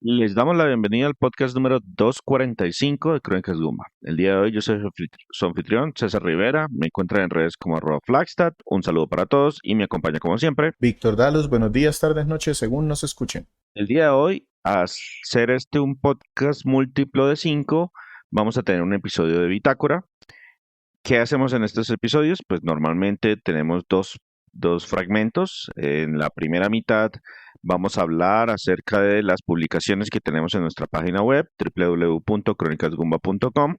Les damos la bienvenida al podcast número 245 de Crónicas Gumba. El día de hoy yo soy su anfitrión, César Rivera. Me encuentran en redes como @Flagstad. Un saludo para todos y me acompaña como siempre. Víctor Dalos, buenos días, tardes, noches, según nos escuchen. El día de hoy, a hacer un podcast múltiplo de 5, vamos a tener un episodio de Bitácora. ¿Qué hacemos en estos episodios? Pues normalmente tenemos dos fragmentos. En la primera mitad vamos a hablar acerca de las publicaciones que tenemos en nuestra página web, www.cronicasgumba.com.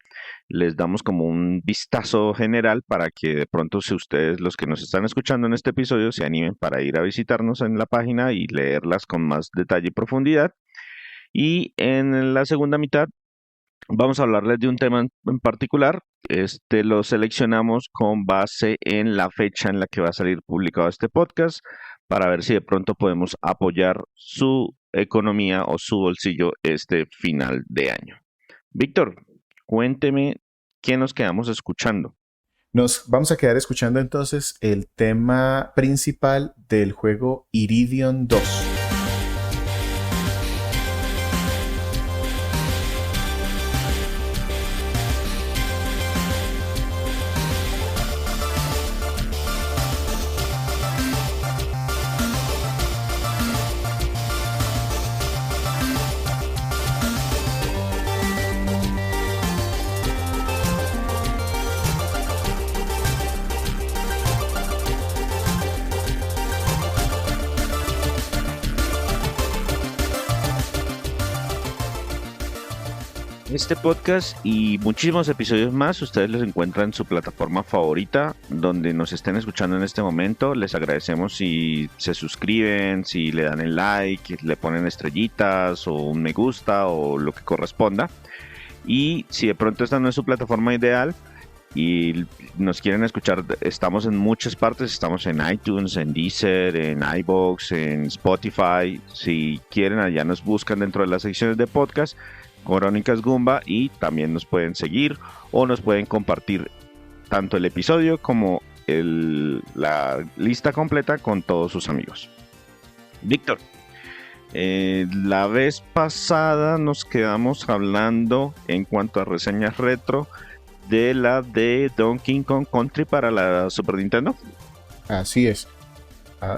Les damos como un vistazo general para que de pronto, si ustedes, los que nos están escuchando en este episodio, se animen para ir a visitarnos en la página y leerlas con más detalle y profundidad. Y en la segunda mitad vamos a hablarles de un tema en particular. Lo seleccionamos con base en la fecha en la que va a salir publicado este podcast para ver si de pronto podemos apoyar su economía o su bolsillo este final de año. Víctor, cuénteme qué nos quedamos escuchando. Nos vamos a quedar escuchando entonces el tema principal del juego Iridion 2. Este podcast y muchísimos episodios más, ustedes los encuentran en su plataforma favorita, donde nos estén escuchando en este momento. Les agradecemos si se suscriben, si le dan el like, le ponen estrellitas o un me gusta o lo que corresponda. Y si de pronto esta no es su plataforma ideal y nos quieren escuchar, estamos en muchas partes, estamos en iTunes, en Deezer, en iVoox, en Spotify. Si quieren, allá nos buscan dentro de las secciones de podcast Crónicas Gumba, y también nos pueden seguir o nos pueden compartir tanto el episodio como la lista completa con todos sus amigos. Víctor, la vez pasada nos quedamos hablando en cuanto a reseñas retro de la de Donkey Kong Country para la Super Nintendo. Así es.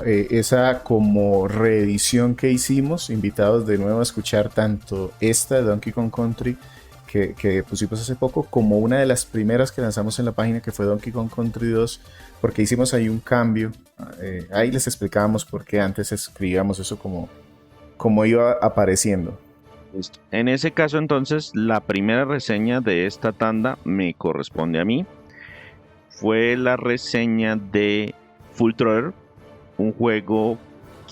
Esa como reedición que hicimos, invitados de nuevo a escuchar tanto esta de Donkey Kong Country que pusimos hace poco, como una de las primeras que lanzamos en la página, que fue Donkey Kong Country 2, porque hicimos ahí un cambio. Ahí les explicábamos por qué antes escribíamos eso como iba apareciendo. Listo. En ese caso, entonces, la primera reseña de esta tanda me corresponde a mí. Fue la reseña de Full Throttle, un juego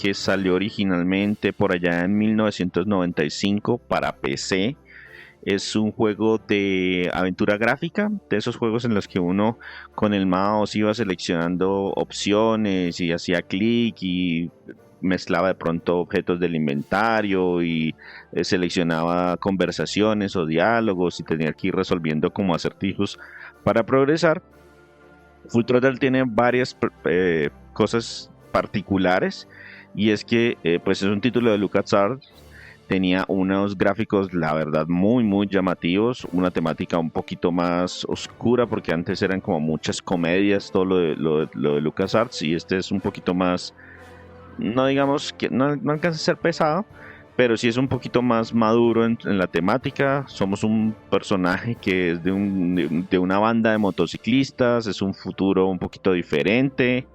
que salió originalmente por allá en 1995 para PC. Es un juego de aventura gráfica, de esos juegos en los que uno con el mouse iba seleccionando opciones y hacía clic y mezclaba de pronto objetos del inventario y seleccionaba conversaciones o diálogos y tenía que ir resolviendo como acertijos para progresar. Full Throttle tiene varias cosas particulares, y es que pues es un título de LucasArts. Tenía unos gráficos, la verdad, muy llamativos, una temática un poquito más oscura, porque antes eran como muchas comedias, todo lo de LucasArts, y este es un poquito más, no digamos que no alcanza a ser pesado, pero sí es un poquito más maduro en la temática. Somos un personaje que es de una banda de motociclistas, es un futuro un poquito diferente.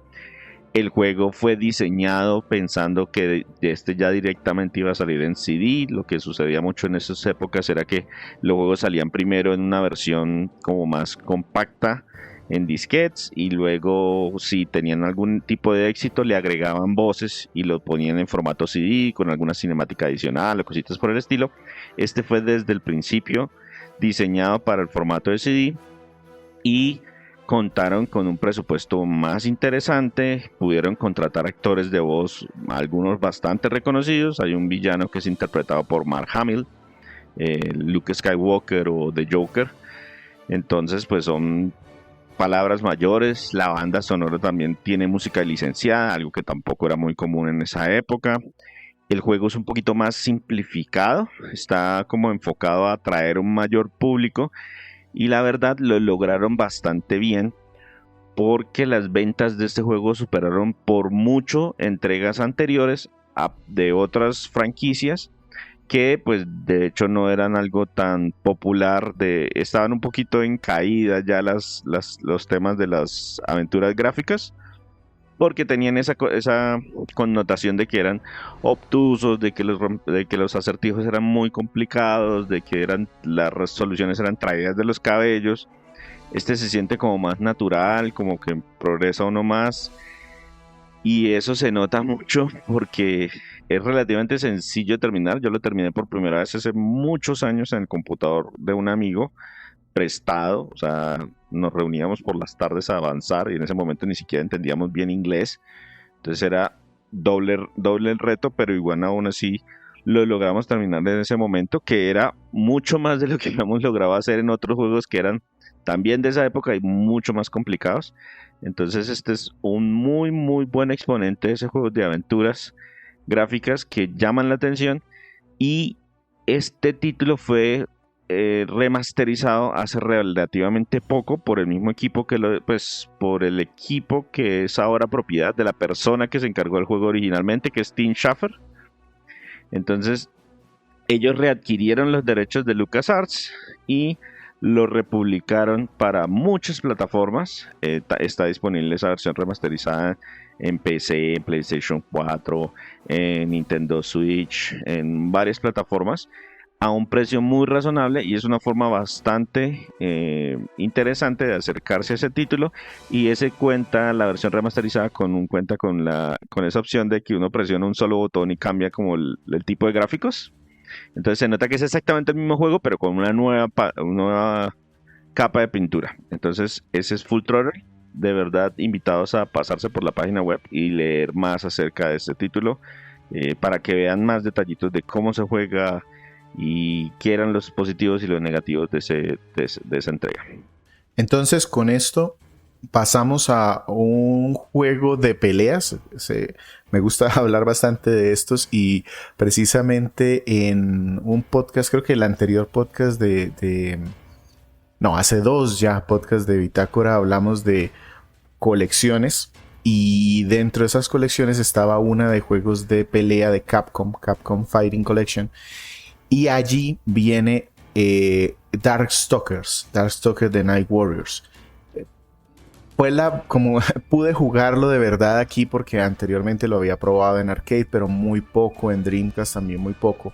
El juego fue diseñado pensando que este ya directamente iba a salir en CD. Lo que sucedía mucho en esas épocas era que los juegos salían primero en una versión como más compacta en disquetes, y luego si tenían algún tipo de éxito le agregaban voces y lo ponían en formato CD con alguna cinemática adicional o cositas por el estilo. Este fue desde el principio diseñado para el formato de CD y contaron con un presupuesto más interesante. Pudieron contratar actores de voz, algunos bastante reconocidos. Hay un villano que es interpretado por Mark Hamill, Luke Skywalker o The Joker. Entonces pues son palabras mayores. La banda sonora también tiene música licenciada, algo que tampoco era muy común en esa época. El juego es un poquito más simplificado, está como enfocado a atraer un mayor público y la verdad lo lograron bastante bien porque las ventas de este juego superaron por mucho entregas anteriores de otras franquicias que pues de hecho no eran algo tan popular, estaban un poquito en caída ya los temas de las aventuras gráficas porque tenían esa connotación de que eran obtusos, de que los acertijos eran muy complicados, de que las resoluciones eran traídas de los cabellos. Este se siente como más natural, como que progresa uno más. Y eso se nota mucho porque es relativamente sencillo de terminar. Yo lo terminé por primera vez hace muchos años en el computador de un amigo prestado, o sea, nos reuníamos por las tardes a avanzar y en ese momento ni siquiera entendíamos bien inglés, entonces era doble el reto, pero igual aún así lo logramos terminar en ese momento, que era mucho más de lo que habíamos logrado hacer en otros juegos que eran también de esa época y mucho más complicados. Entonces este es un muy muy buen exponente de ese juego de aventuras gráficas que llaman la atención y este título fue remasterizado hace relativamente poco por el mismo equipo por el equipo que es ahora propiedad de la persona que se encargó del juego originalmente, que es Tim Schafer. Entonces, ellos readquirieron los derechos de LucasArts y lo republicaron para muchas plataformas. Está disponible esa versión remasterizada en PC, en PlayStation 4, en Nintendo Switch, en varias plataformas a un precio muy razonable y es una forma bastante interesante de acercarse a ese título. Y la versión remasterizada cuenta con esa opción de que uno presiona un solo botón y cambia como el tipo de gráficos. Entonces se nota que es exactamente el mismo juego pero con una nueva capa de pintura. Entonces ese es Full Throttle. De verdad, invitados a pasarse por la página web y leer más acerca de este título para que vean más detallitos de cómo se juega y qué eran los positivos y los negativos de esa entrega. Entonces, con esto pasamos a un juego de peleas. Me gusta hablar bastante de estos y precisamente en un podcast, creo que el anterior podcast hace 2 ya podcast de Bitácora hablamos de colecciones y dentro de esas colecciones estaba una de juegos de pelea de Capcom Fighting Collection. Y allí viene Darkstalker de Night Warriors. Como pude jugarlo de verdad aquí porque anteriormente lo había probado en arcade, pero muy poco, en Dreamcast también muy poco.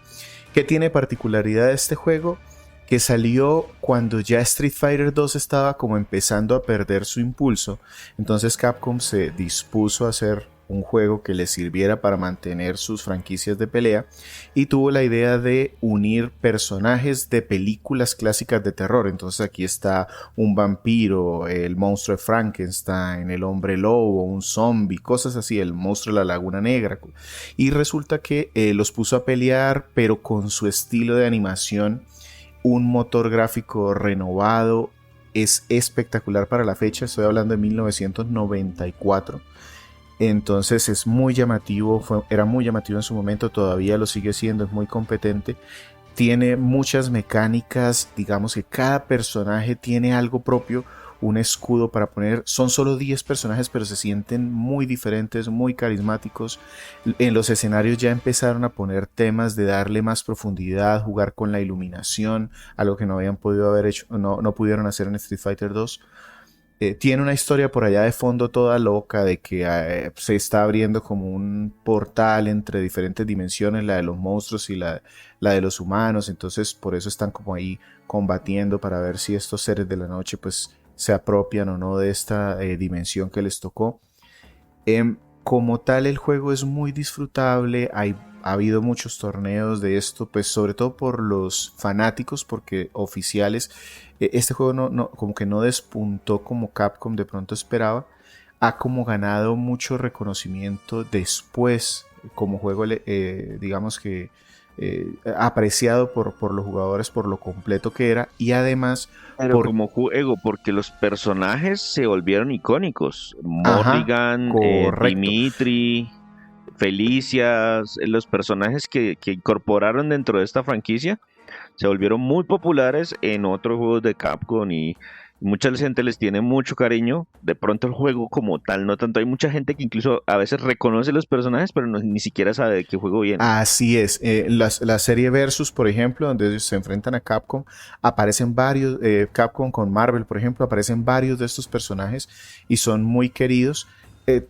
¿Qué tiene particularidad este juego? Que salió cuando ya Street Fighter 2 estaba como empezando a perder su impulso. Entonces Capcom se dispuso a hacer un juego que le sirviera para mantener sus franquicias de pelea y tuvo la idea de unir personajes de películas clásicas de terror. Entonces aquí está un vampiro, el monstruo de Frankenstein, el hombre lobo, un zombie, cosas así, el monstruo de la Laguna Negra. Y resulta que los puso a pelear, pero con su estilo de animación, un motor gráfico renovado. Es espectacular para la fecha, estoy hablando de 1994. Entonces es muy llamativo, era muy llamativo en su momento, todavía lo sigue siendo, es muy competente. Tiene muchas mecánicas, digamos que cada personaje tiene algo propio, un escudo para poner. Son solo 10 personajes, pero se sienten muy diferentes, muy carismáticos. En los escenarios ya empezaron a poner temas de darle más profundidad, jugar con la iluminación, algo que no habían podido haber hecho, no pudieron hacer en Street Fighter 2. Tiene una historia por allá de fondo toda loca de que se está abriendo como un portal entre diferentes dimensiones, la de los monstruos y la de los humanos. Entonces por eso están como ahí combatiendo para ver si estos seres de la noche pues se apropian o no de esta dimensión que les tocó. Como tal el juego es muy disfrutable, ha habido muchos torneos de esto, pues sobre todo por los fanáticos, porque oficiales, este juego como que no despuntó como Capcom de pronto esperaba, ha como ganado mucho reconocimiento después como juego, digamos que apreciado por los jugadores por lo completo que era y además como juego, porque los personajes se volvieron icónicos. Morrigan, Dimitri, Felicia, los personajes que incorporaron dentro de esta franquicia se volvieron muy populares en otros juegos de Capcom y mucha gente les tiene mucho cariño. De pronto el juego como tal, no tanto. Hay mucha gente que incluso a veces reconoce los personajes, pero ni siquiera sabe de qué juego viene. Así es. La serie Versus, por ejemplo, donde ellos se enfrentan a Capcom, aparecen varios, Capcom con Marvel, por ejemplo, aparecen varios de estos personajes y son muy queridos.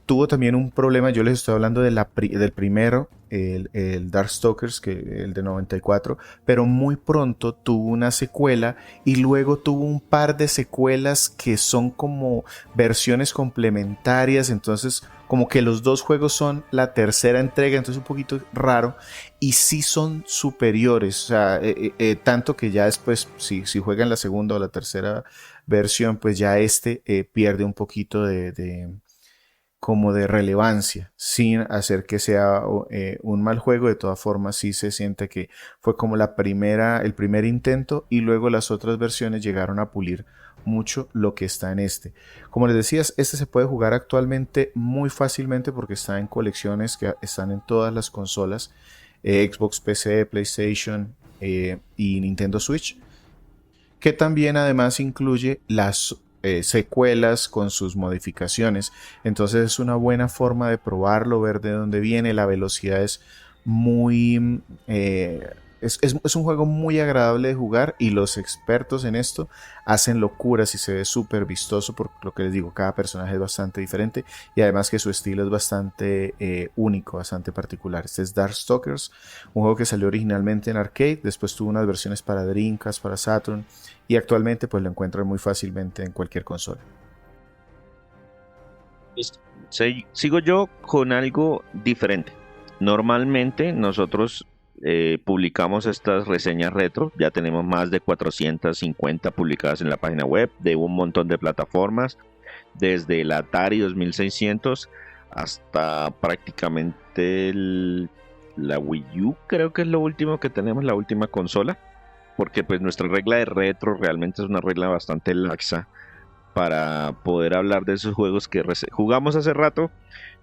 Tuvo también un problema, yo les estoy hablando de del primero, el Darkstalkers, el de 94, pero muy pronto tuvo una secuela y luego tuvo un par de secuelas que son como versiones complementarias, entonces como que los dos juegos son la tercera entrega, entonces un poquito raro, y sí son superiores, o sea, tanto que ya después, si juegan la segunda o la tercera versión, pues ya pierde un poquito como de relevancia, sin hacer que sea un mal juego. De todas formas, sí se siente que fue como el primer intento, y luego las otras versiones llegaron a pulir mucho lo que está en este. Como les decías, este se puede jugar actualmente muy fácilmente porque está en colecciones que están en todas las consolas, Xbox, PC, PlayStation y Nintendo Switch, que también además incluye las secuelas con sus modificaciones. Entonces es una buena forma de probarlo, ver de dónde viene. La velocidad es muy... es un juego muy agradable de jugar, y los expertos en esto hacen locuras y se ve súper vistoso, por lo que les digo, cada personaje es bastante diferente y además que su estilo es bastante único, bastante particular. Este es Darkstalkers, un juego que salió originalmente en arcade, después tuvo unas versiones para Dreamcast, para Saturn, y actualmente pues lo encuentran muy fácilmente en cualquier consola. Sigo yo con algo diferente. Normalmente nosotros publicamos estas reseñas retro, ya tenemos más de 450 publicadas en la página web de un montón de plataformas, desde el Atari 2600 hasta prácticamente la Wii U, creo que es lo último que tenemos, la última consola, porque pues nuestra regla de retro realmente es una regla bastante laxa para poder hablar de esos juegos que jugamos hace rato,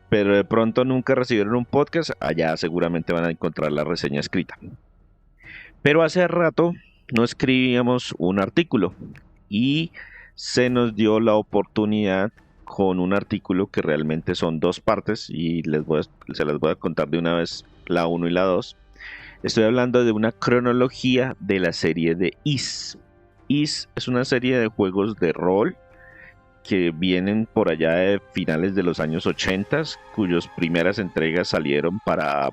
pero de pronto nunca recibieron un podcast. Allá seguramente van a encontrar la reseña escrita. Pero hace rato no escribíamos un artículo y se nos dio la oportunidad con un artículo que realmente son dos partes y se las voy a contar de una vez la 1 y la 2. Estoy hablando de una cronología de la serie de Ys. Ys es una serie de juegos de rol que vienen por allá de finales de los años 80, cuyas primeras entregas salieron para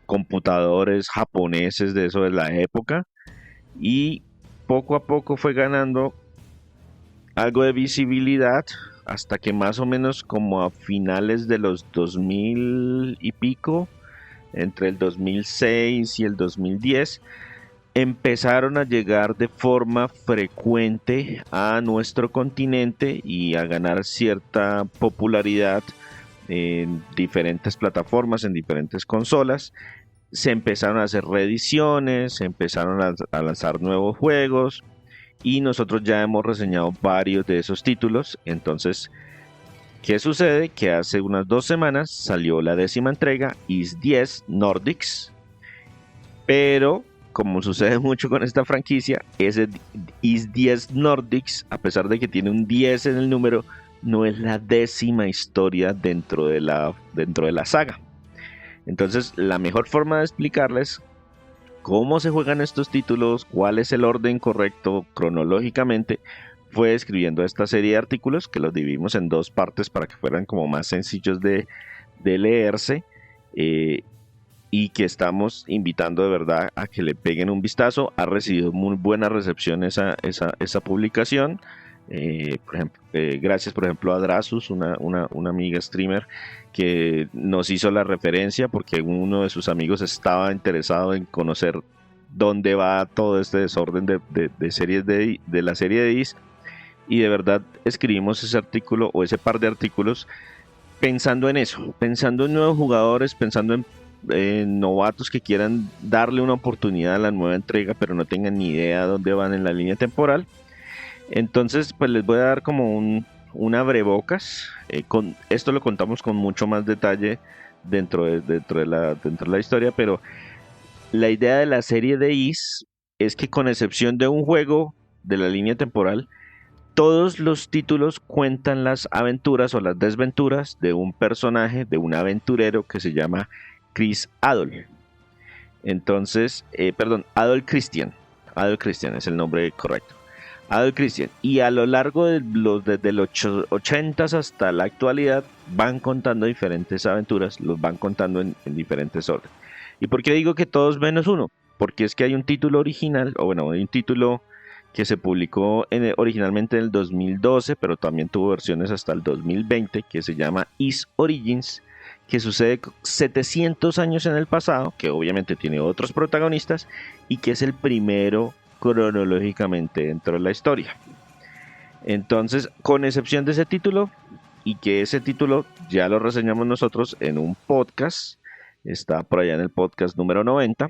computadores japoneses de eso de la época, y poco a poco fue ganando algo de visibilidad hasta que más o menos como a finales de los 2000 y pico, entre el 2006 y el 2010, empezaron a llegar de forma frecuente a nuestro continente y a ganar cierta popularidad en diferentes plataformas, en diferentes consolas. Se empezaron a hacer reediciones, se empezaron a lanzar nuevos juegos y nosotros ya hemos reseñado varios de esos títulos. Entonces, ¿qué sucede? Que hace unas 2 semanas salió la 10ª entrega, Ys 10 Nordics, pero como sucede mucho con esta franquicia, ese Ys 10 Nordics, a pesar de que tiene un 10 en el número, no es la 10ª historia dentro de la saga. Entonces, la mejor forma de explicarles cómo se juegan estos títulos, cuál es el orden correcto cronológicamente, fue escribiendo esta serie de artículos que los dividimos en 2 partes para que fueran como más sencillos de leerse. Y que estamos invitando de verdad a que le peguen un vistazo. Ha recibido muy buena recepción esa publicación. Por ejemplo, gracias por ejemplo a Drasus, una amiga streamer que nos hizo la referencia porque uno de sus amigos estaba interesado en conocer dónde va todo este desorden de series de la serie de Ys, y de verdad escribimos ese artículo o ese par de artículos pensando en eso, pensando en nuevos jugadores, pensando en novatos que quieran darle una oportunidad a la nueva entrega pero no tengan ni idea de dónde van en la línea temporal. Entonces pues les voy a dar como un abrebocas. Esto lo contamos con mucho más detalle dentro de la historia, pero la idea de la serie de Is es que, con excepción de un juego de la línea temporal, todos los títulos cuentan las aventuras o las desventuras de un personaje, de un aventurero que se llama Chris Adol. Entonces, Adol Christian. Adol Christian es el nombre correcto. Adol Christian. Y a lo largo desde los 80s hasta la actualidad, van contando diferentes aventuras, los van contando en diferentes órdenes. ¿Y por qué digo que todos menos uno? Porque es que hay un título original, hay un título que se publicó originalmente en el 2012, pero también tuvo versiones hasta el 2020, que se llama Is Origins, que sucede 700 años en el pasado, que obviamente tiene otros protagonistas, y que es el primero cronológicamente dentro de la historia. Entonces, con excepción de ese título, y que ese título ya lo reseñamos nosotros en un podcast, está por allá en el podcast número 90,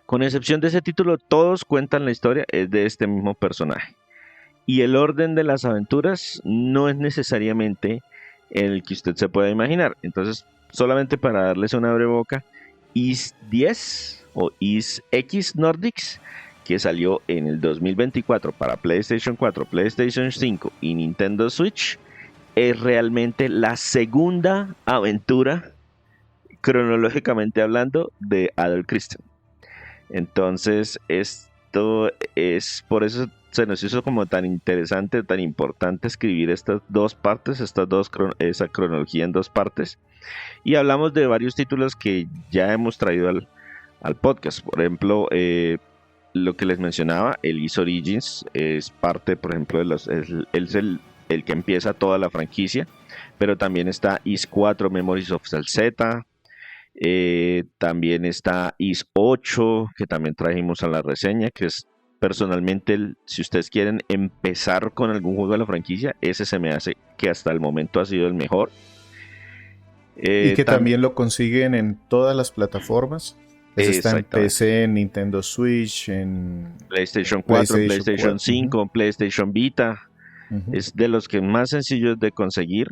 con excepción de ese título, todos cuentan la historia es de este mismo personaje. Y el orden de las aventuras no es necesariamente el que usted se pueda imaginar. Entonces, solamente para darles una boca, Is 10 o Is X Nordics, que salió en el 2024 para PlayStation 4, PlayStation 5 y Nintendo Switch, es realmente la segunda aventura, cronológicamente hablando, de Adol Christian. Entonces, esto es por eso se nos hizo como tan interesante, tan importante escribir estas dos partes, esa cronología en dos partes. Y hablamos de varios títulos que ya hemos traído al podcast. Por ejemplo, lo que les mencionaba, el Is Origins es parte, por ejemplo, es el que empieza toda la franquicia. Pero también está Is 4 Memories of Celzeta. También está Is 8, que también trajimos a la reseña, que es personalmente, si ustedes quieren empezar con algún juego de la franquicia, ese se me hace que hasta el momento ha sido el mejor. Y que también lo consiguen en todas las plataformas. Ese está en PC, en Nintendo Switch, en PlayStation 4, PlayStation 5, PlayStation Vita. Es de los que más sencillos de conseguir.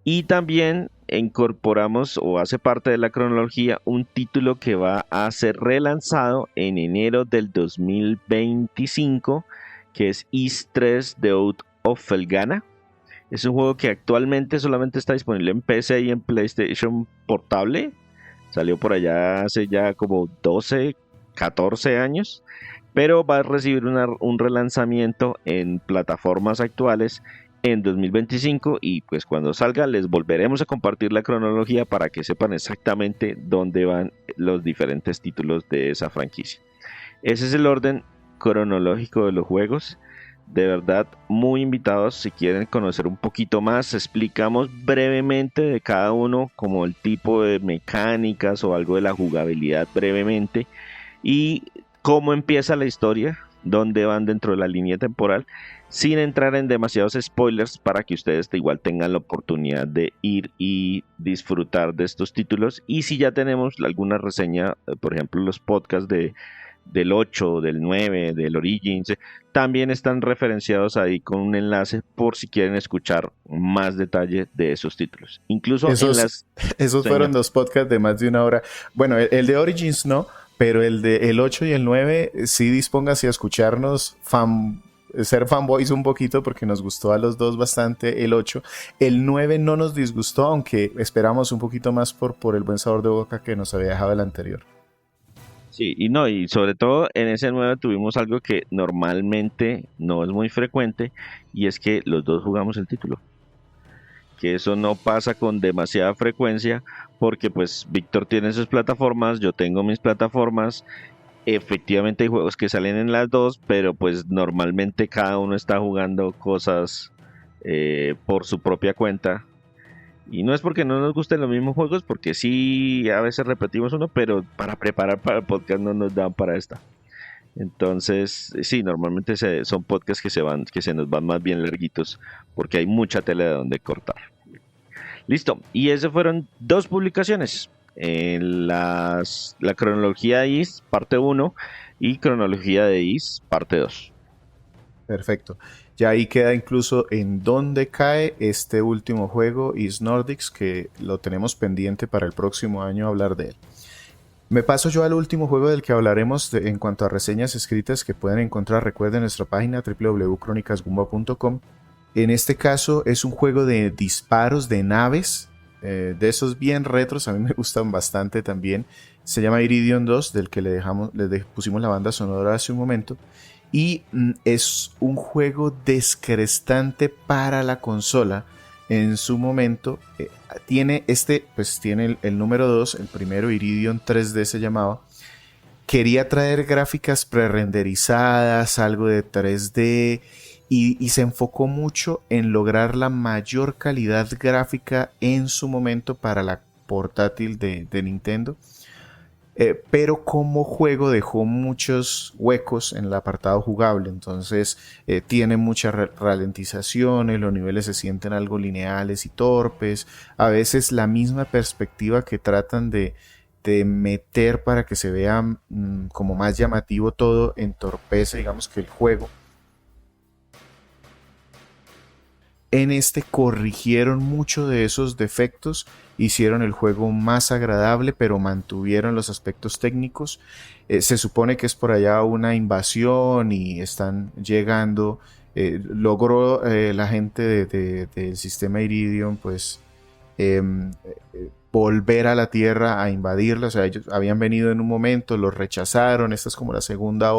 Y también incorporamos, o hace parte de la cronología, un título que va a ser relanzado en enero del 2025, que es Is 3 The Oath of Felghana. Es un juego que actualmente solamente está disponible en PC y en PlayStation Portable. Salió por allá hace ya como 12, 14 años, pero va a recibir un relanzamiento en plataformas actuales en 2025, y pues cuando salga les volveremos a compartir la cronología para que sepan exactamente dónde van los diferentes títulos de esa franquicia. Ese es el orden cronológico de los juegos. De verdad, muy invitados si quieren conocer un poquito más. Explicamos brevemente de cada uno, como el tipo de mecánicas o algo de la jugabilidad brevemente, y cómo empieza la historia, dónde van dentro de la línea temporal, sin entrar en demasiados spoilers, para que ustedes igual tengan la oportunidad de ir y disfrutar de estos títulos. Y si ya tenemos alguna reseña, por ejemplo los podcasts del 8, del 9, del Origins, también están referenciados ahí con un enlace por si quieren escuchar más detalle de esos títulos. Incluso esos fueron dos podcasts de más de una hora. Bueno, el de Origins no, pero el 8 y el 9 sí dispóngase a escucharnos, ser fanboys un poquito, porque nos gustó a los dos bastante el 8. El 9 no nos disgustó, aunque esperamos un poquito más por el buen sabor de boca que nos había dejado el anterior. Sí, y sobre todo en ese 9 tuvimos algo que normalmente no es muy frecuente, y es que los dos jugamos el título. Que eso no pasa con demasiada frecuencia, porque pues Víctor tiene sus plataformas, yo tengo mis plataformas. Efectivamente hay juegos que salen en las dos, pero pues normalmente cada uno está jugando cosas por su propia cuenta. Y no es porque no nos gusten los mismos juegos, porque sí, a veces repetimos uno, pero para preparar para el podcast no nos dan para esta. Entonces, sí, normalmente son podcasts que se nos van más bien larguitos, porque hay mucha tela de donde cortar. Listo, y esas fueron dos publicaciones. La cronología de Is, parte 1, y cronología de Is, parte 2. Perfecto. Ya ahí queda incluso en dónde cae este último juego, Is Nordics, que lo tenemos pendiente para el próximo año hablar de él. Me paso yo al último juego del que hablaremos en cuanto a reseñas escritas que pueden encontrar. Recuerden nuestra página www.cronicasgumba.com. En este caso es un juego de disparos de naves, de esos bien retros, a mí me gustan bastante también. Se llama Iridium 2, del que le pusimos la banda sonora hace un momento. Y es un juego descrestante para la consola. En su momento tiene el número 2, el primero Iridium 3D se llamaba. Quería traer gráficas prerenderizadas, algo de 3D, y se enfocó mucho en lograr la mayor calidad gráfica en su momento para la portátil de Nintendo. Pero como juego dejó muchos huecos en el apartado jugable, entonces tiene muchas ralentizaciones, los niveles se sienten algo lineales y torpes, a veces la misma perspectiva que tratan de meter para que se vea como más llamativo todo entorpece, digamos, que el juego. En este corrigieron mucho de esos defectos, hicieron el juego más agradable, pero mantuvieron los aspectos técnicos. Se supone que es por allá una invasión y están llegando. Logró la gente del sistema Iridium pues volver a la Tierra a invadirla. O sea, ellos habían venido en un momento, los rechazaron. Esta es como la segunda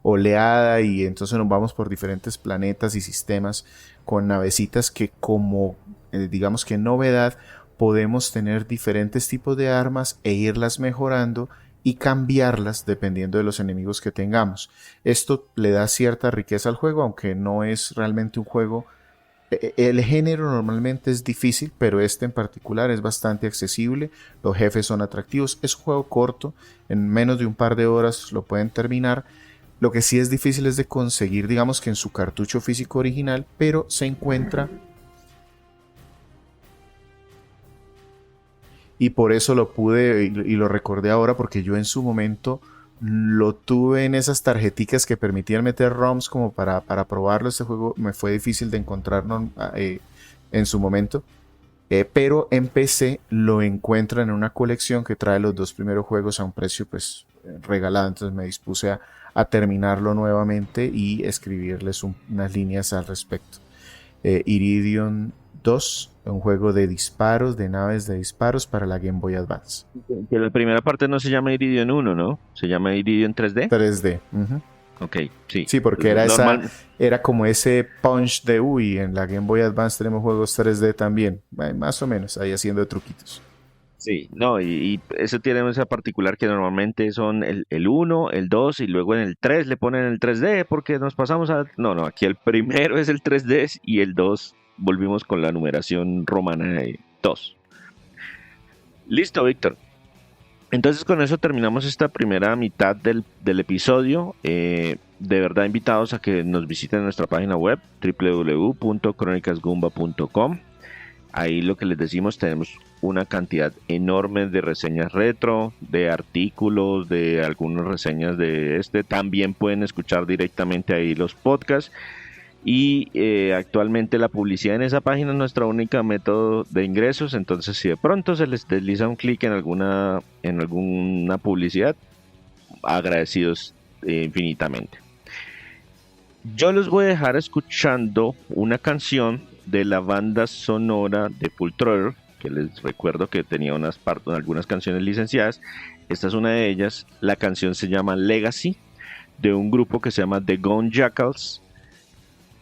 oleada y entonces nos vamos por diferentes planetas y sistemas con navecitas que como digamos que novedad podemos tener diferentes tipos de armas e irlas mejorando y cambiarlas dependiendo de los enemigos que tengamos. Esto le da cierta riqueza al juego, aunque no es realmente un juego. El género normalmente es difícil, pero este en particular es bastante accesible. Los jefes son atractivos. Es un juego corto, en menos de un par de horas lo pueden terminar. Lo que sí es difícil es de conseguir, digamos que en su cartucho físico original, pero se encuentra. Y por eso lo pude y lo recordé ahora, porque yo en su momento lo tuve en esas tarjeticas que permitían meter ROMs como para probarlo. Este juego me fue difícil de encontrar en su momento. Pero en PC lo encuentran en una colección que trae los dos primeros juegos a un precio pues regalado. Entonces me dispuse a terminarlo nuevamente y escribirles unas líneas al respecto. Iridium 2, un juego de disparos, de naves de disparos para la Game Boy Advance. Que la primera parte no se llama Iridium 1, ¿no? Se llama Iridium 3D. 3D. Ok, sí. Sí, porque era como ese punch de uy, en la Game Boy Advance tenemos juegos 3D también. Más o menos, ahí haciendo truquitos. Sí, no, y eso tiene esa particular que normalmente son el 1, el 2 y luego en el 3 le ponen el 3D porque nos pasamos a. No, aquí el primero es el 3D y el 2 volvimos con la numeración romana de 2. Listo, Víctor. Entonces con eso terminamos esta primera mitad del episodio. De verdad invitados a que nos visiten nuestra página web www.cronicasgumba.com. Ahí lo que les decimos, tenemos una cantidad enorme de reseñas retro, de artículos, de algunas reseñas de este. También pueden escuchar directamente ahí los podcasts. Y actualmente la publicidad en esa página es nuestra única método de ingresos. Entonces si de pronto se les desliza un clic en alguna publicidad, agradecidos infinitamente. Yo los voy a dejar escuchando una canción de la banda sonora de Full Throttle, que les recuerdo que tenía algunas canciones licenciadas. Esta es una de ellas. La canción se llama Legacy, de un grupo que se llama The Gone Jackals,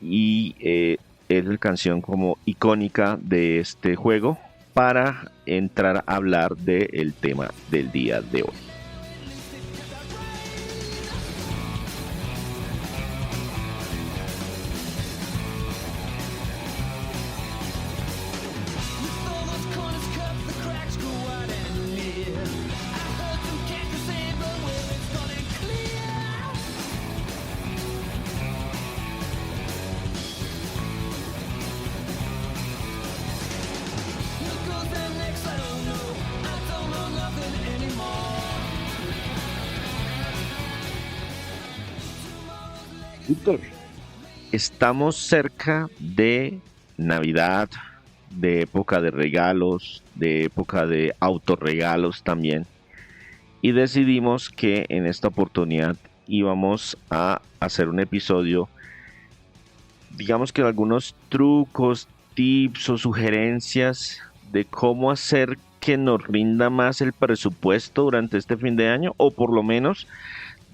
y es la canción como icónica de este juego para entrar a hablar del tema del día de hoy. Víctor, estamos cerca de Navidad, de época de regalos, de época de autorregalos también. Y decidimos que en esta oportunidad íbamos a hacer un episodio, digamos que algunos trucos, tips o sugerencias de cómo hacer que nos rinda más el presupuesto durante este fin de año, o por lo menos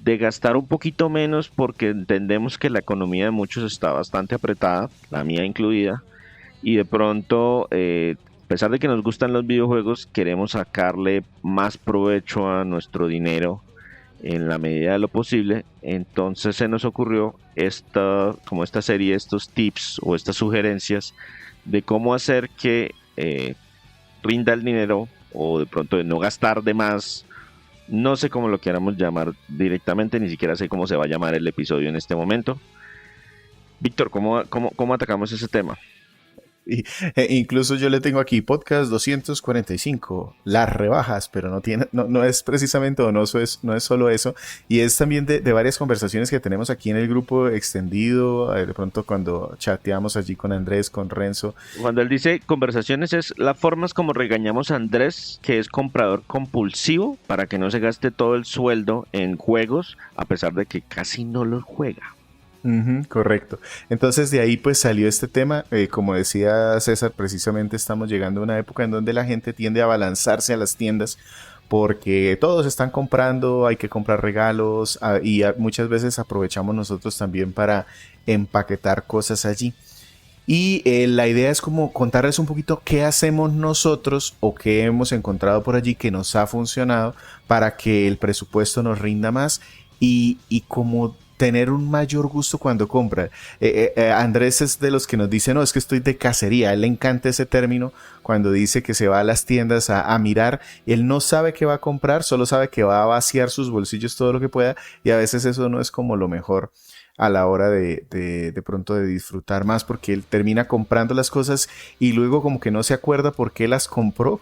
de gastar un poquito menos, porque entendemos que la economía de muchos está bastante apretada, la mía incluida, y de pronto, a pesar de que nos gustan los videojuegos, queremos sacarle más provecho a nuestro dinero en la medida de lo posible. Entonces se nos ocurrió como esta serie, estos tips o estas sugerencias de cómo hacer que rinda el dinero, o de pronto de no gastar de más. No sé cómo lo queramos llamar directamente, ni siquiera sé cómo se va a llamar el episodio en este momento. Víctor, ¿cómo atacamos ese tema? Incluso yo le tengo aquí podcast 245, las rebajas, pero no es precisamente, o no es solo eso, y es también de varias conversaciones que tenemos aquí en el grupo extendido, de pronto cuando chateamos allí con Andrés, con Renzo. Cuando él dice conversaciones, es la forma como regañamos a Andrés, que es comprador compulsivo, para que no se gaste todo el sueldo en juegos, a pesar de que casi no los juega. Correcto. Entonces de ahí pues salió este tema. Como decía César, precisamente estamos llegando a una época en donde la gente tiende a abalanzarse a las tiendas porque todos están comprando, hay que comprar regalos, y muchas veces aprovechamos nosotros también para empaquetar cosas allí. Y la idea es como contarles un poquito qué hacemos nosotros o qué hemos encontrado por allí que nos ha funcionado para que el presupuesto nos rinda más y como tener un mayor gusto cuando compra. Andrés es de los que nos dice, no, es que estoy de cacería. A él le encanta ese término cuando dice que se va a las tiendas a mirar. Él no sabe qué va a comprar, solo sabe que va a vaciar sus bolsillos todo lo que pueda, y a veces eso no es como lo mejor a la hora de pronto de disfrutar más, porque él termina comprando las cosas y luego como que no se acuerda por qué las compró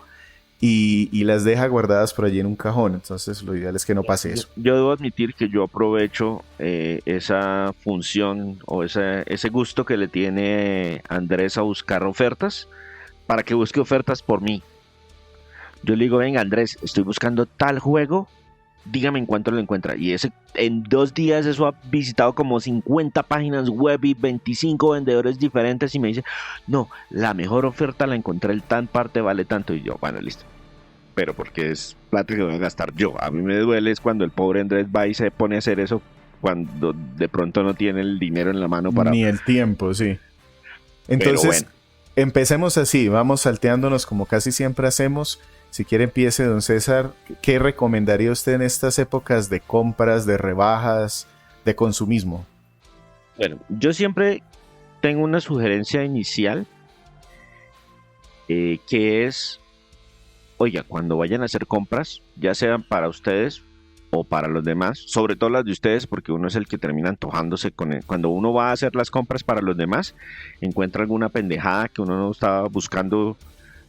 y las deja guardadas por allí en un cajón. Entonces lo ideal es que no pase eso. Yo debo admitir que yo aprovecho esa función o ese gusto que le tiene Andrés a buscar ofertas, para que busque ofertas por mí. Yo le digo, venga Andrés, estoy buscando tal juego, dígame en cuánto lo encuentra. Y en 2 días eso ha visitado como 50 páginas web y 25 vendedores diferentes, y me dice, no, la mejor oferta la encontré en tal parte, vale tanto. Y yo, bueno, listo. Pero porque es plata que voy a gastar yo. A mí me duele es cuando el pobre Andrés va y se pone a hacer eso cuando de pronto no tiene el dinero en la mano para... Ni el tiempo, sí. Entonces, empecemos así, vamos salteándonos como casi siempre hacemos. Si quiere empiece, don César. ¿Qué recomendaría usted en estas épocas de compras, de rebajas, de consumismo? Bueno, yo siempre tengo una sugerencia inicial, que es, oiga, cuando vayan a hacer compras, ya sean para ustedes o para los demás, sobre todo las de ustedes, porque uno es el que termina antojándose cuando uno va a hacer las compras para los demás, encuentra alguna pendejada que uno no estaba buscando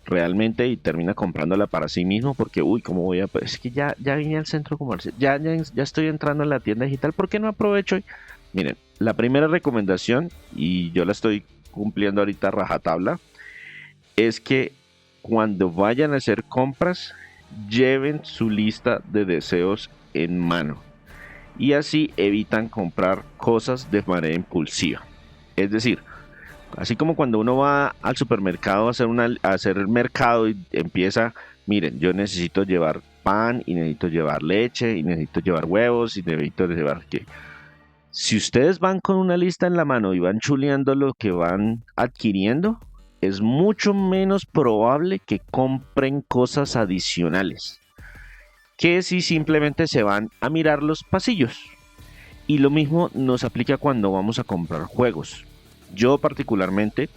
realmente y termina comprándola para sí mismo, porque uy, ¿cómo voy a...? Pues es que ya vine al centro comercial, ya estoy entrando en la tienda digital, ¿por qué no aprovecho? Miren, la primera recomendación, y yo la estoy cumpliendo ahorita a rajatabla, es que cuando vayan a hacer compras, lleven su lista de deseos en mano, y así evitan comprar cosas de manera impulsiva. Es decir, así como cuando uno va al supermercado a hacer mercado y empieza, miren, yo necesito llevar pan, y necesito llevar leche, y necesito llevar huevos, y necesito llevar qué. Si ustedes van con una lista en la mano y van chuleando lo que van adquiriendo, es mucho menos probable que compren cosas adicionales que si simplemente se van a mirar los pasillos. Y lo mismo nos aplica cuando vamos a comprar juegos. Yo particularmente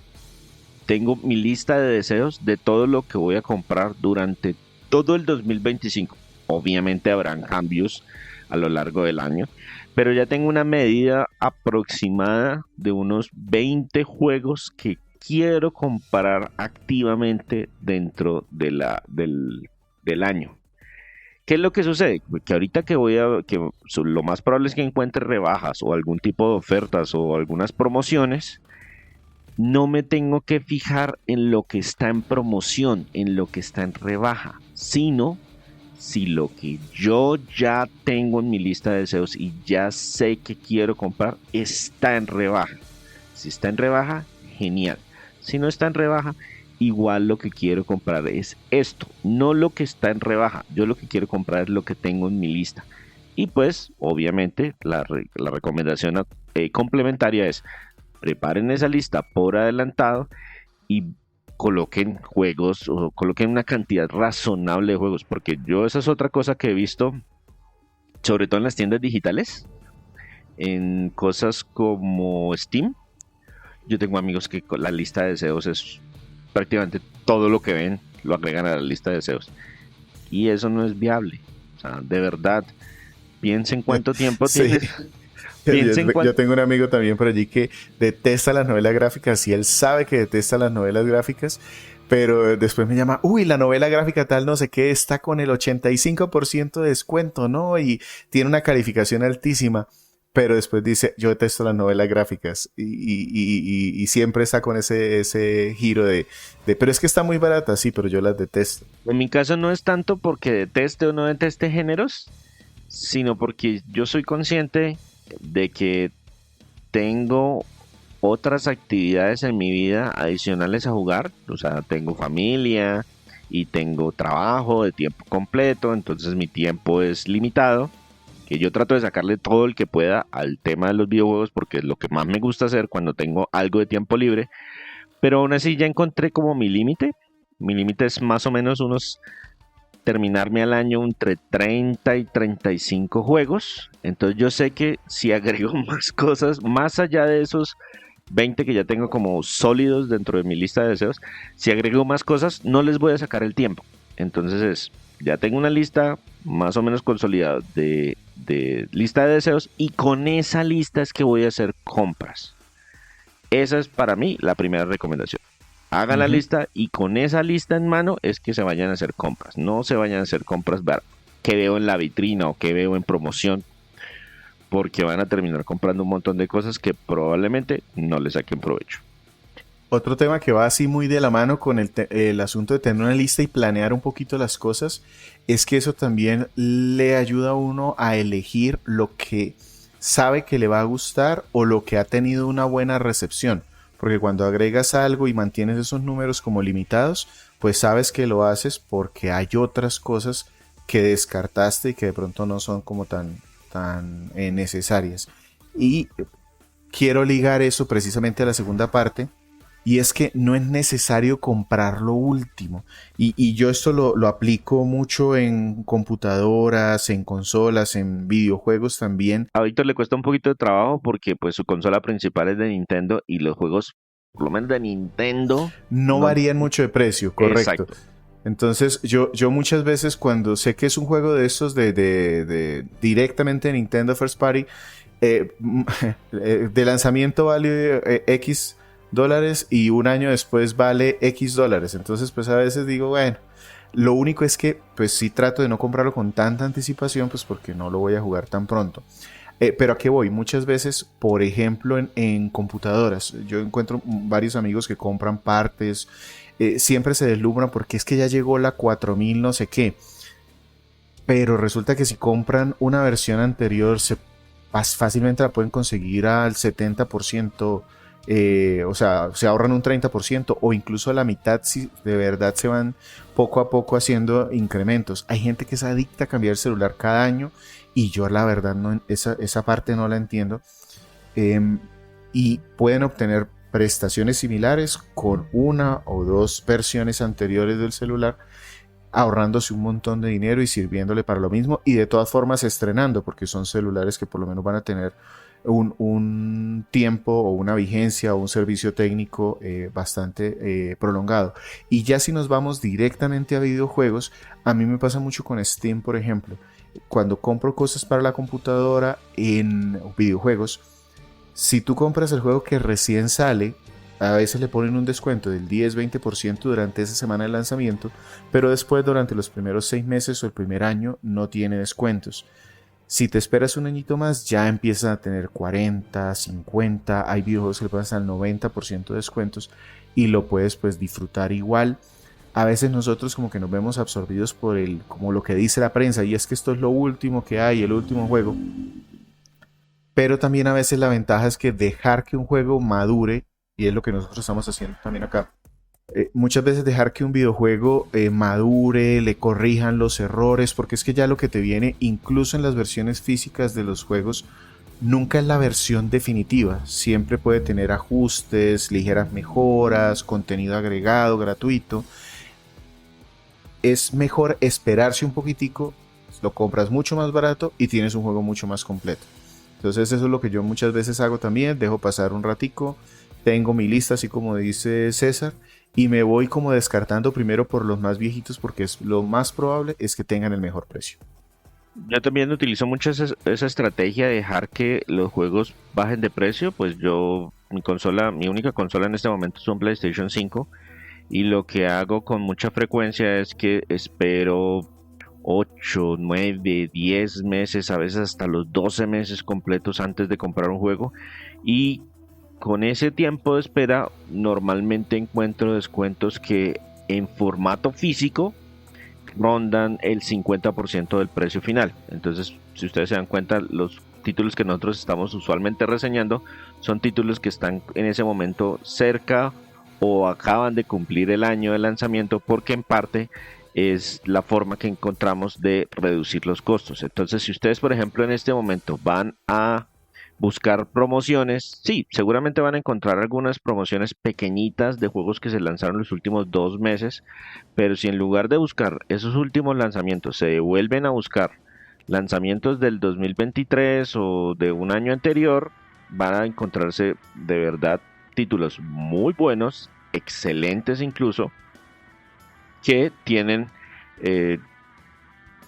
tengo mi lista de deseos de todo lo que voy a comprar durante todo el 2025. Obviamente habrán cambios a lo largo del año, pero ya tengo una medida aproximada de unos 20 juegos que quiero comprar activamente dentro del año. ¿Qué es lo que sucede? Que ahorita lo más probable es que encuentre rebajas o algún tipo de ofertas o algunas promociones, no me tengo que fijar en lo que está en promoción, en lo que está en rebaja, sino si lo que yo ya tengo en mi lista de deseos y ya sé que quiero comprar está en rebaja. Si está en rebaja, genial. Si no está en rebaja, igual lo que quiero comprar es esto, no lo que está en rebaja. Yo lo que quiero comprar es lo que tengo en mi lista. Y pues, obviamente, la recomendación complementaria es preparen esa lista por adelantado y coloquen juegos o coloquen una cantidad razonable de juegos, porque yo esa es otra cosa que he visto, sobre todo en las tiendas digitales, en cosas como Steam. Yo tengo amigos que con la lista de deseos es prácticamente todo lo que ven, lo agregan a la lista de deseos. Y eso no es viable. O sea, de verdad, piensen cuánto tiempo Sí. tienes. Yo tengo un amigo también por allí que detesta las novelas gráficas y él sabe que detesta las novelas gráficas, pero después me llama, uy, la novela gráfica tal no sé qué está con el 85% de descuento, ¿no? Y tiene una calificación altísima, pero después dice, yo detesto las novelas gráficas y siempre está con ese giro pero es que está muy barata, sí, pero yo las detesto. En mi caso no es tanto porque deteste o no deteste géneros, sino porque yo soy consciente de que tengo otras actividades en mi vida adicionales a jugar. O sea, tengo familia y tengo trabajo de tiempo completo, entonces mi tiempo es limitado, que yo trato de sacarle todo el que pueda al tema de los videojuegos porque es lo que más me gusta hacer cuando tengo algo de tiempo libre, pero aún así ya encontré como mi límite. Mi límite es más o menos terminarme al año entre 30 y 35 juegos. Entonces yo sé que si agrego más cosas, más allá de esos 20 que ya tengo como sólidos dentro de mi lista de deseos, si agrego más cosas, no les voy a sacar el tiempo. Entonces ya tengo una lista más o menos consolidada de lista de deseos y con esa lista es que voy a hacer compras. Esa es para mí la primera recomendación. Hagan la lista y con esa lista en mano es que se vayan a hacer compras. No se vayan a hacer compras que veo en la vitrina o que veo en promoción, porque van a terminar comprando un montón de cosas que probablemente no les saquen provecho. Otro tema que va así muy de la mano con el asunto de tener una lista y planear un poquito las cosas es que eso también le ayuda a uno a elegir lo que sabe que le va a gustar o lo que ha tenido una buena recepción. Porque cuando agregas algo y mantienes esos números como limitados, pues sabes que lo haces porque hay otras cosas que descartaste y que de pronto no son como tan necesarias. Y quiero ligar eso precisamente a la segunda parte, y es que no es necesario comprar lo último. Y yo esto lo aplico mucho en computadoras, en consolas, en videojuegos también. A Víctor le cuesta un poquito de trabajo porque pues su consola principal es de Nintendo y los juegos, por lo menos de Nintendo, No varían mucho de precio, correcto. Exacto. Entonces yo muchas veces cuando sé que es un juego de estos de directamente de Nintendo First Party, de lanzamiento vale X dólares y un año después vale X dólares. Entonces pues a veces digo, bueno, lo único es que pues sí trato de no comprarlo con tanta anticipación, pues porque no lo voy a jugar tan pronto. Pero a qué voy, muchas veces, por ejemplo, en computadoras, yo encuentro varios amigos que compran partes, siempre se deslumbran porque es que ya llegó la 4000 no sé qué, pero resulta que si compran una versión anterior fácilmente la pueden conseguir al 70%, o sea, se ahorran un 30% o incluso a la mitad si de verdad se van poco a poco haciendo incrementos. Hay gente que es adicta a cambiar el celular cada año y yo la verdad esa parte no la entiendo. Y pueden obtener prestaciones similares con una o dos versiones anteriores del celular, ahorrándose un montón de dinero y sirviéndole para lo mismo y de todas formas estrenando, porque son celulares que por lo menos van a tener un tiempo o una vigencia o un servicio técnico bastante prolongado. Y ya si nos vamos directamente a videojuegos, a mí me pasa mucho con Steam, por ejemplo. Cuando compro cosas para la computadora en videojuegos, si tú compras el juego que recién sale, a veces le ponen un descuento del 10-20% durante esa semana de lanzamiento, pero después durante los primeros 6 meses o el primer año no tiene descuentos. Si te esperas un añito más, ya empiezan a tener 40, 50, hay videojuegos que le pasan al 90% de descuentos y lo puedes pues disfrutar igual. A veces nosotros como que nos vemos absorbidos por como lo que dice la prensa, y es que esto es lo último que hay, el último juego. Pero también a veces la ventaja es que dejar que un juego madure, y es lo que nosotros estamos haciendo también acá. Muchas veces dejar que un videojuego madure, le corrijan los errores, porque es que ya lo que te viene, incluso en las versiones físicas de los juegos, nunca es la versión definitiva. Siempre puede tener ajustes, ligeras mejoras, contenido agregado, gratuito. Es mejor esperarse un poquitico, lo compras mucho más barato y tienes un juego mucho más completo. Entonces eso es lo que yo muchas veces hago también, dejo pasar un ratico, tengo mi lista así como dice César, y me voy como descartando primero por los más viejitos porque es lo más probable es que tengan el mejor precio. Yo también utilizo mucho esa estrategia de dejar que los juegos bajen de precio. Pues mi única consola en este momento es un PlayStation 5. Y lo que hago con mucha frecuencia es que espero 8, 9, 10 meses, a veces hasta los 12 meses completos antes de comprar un juego. Y con ese tiempo de espera normalmente encuentro descuentos que en formato físico rondan el 50% del precio final. Entonces, si ustedes se dan cuenta, los títulos que nosotros estamos usualmente reseñando son títulos que están en ese momento cerca o acaban de cumplir el año de lanzamiento, porque en parte es la forma que encontramos de reducir los costos. Entonces, si ustedes, por ejemplo, en este momento van a buscar promociones, sí, seguramente van a encontrar algunas promociones pequeñitas de juegos que se lanzaron los últimos 2 meses, pero si en lugar de buscar esos últimos lanzamientos se devuelven a buscar lanzamientos del 2023 o de un año anterior, van a encontrarse de verdad títulos muy buenos, excelentes incluso, que tienen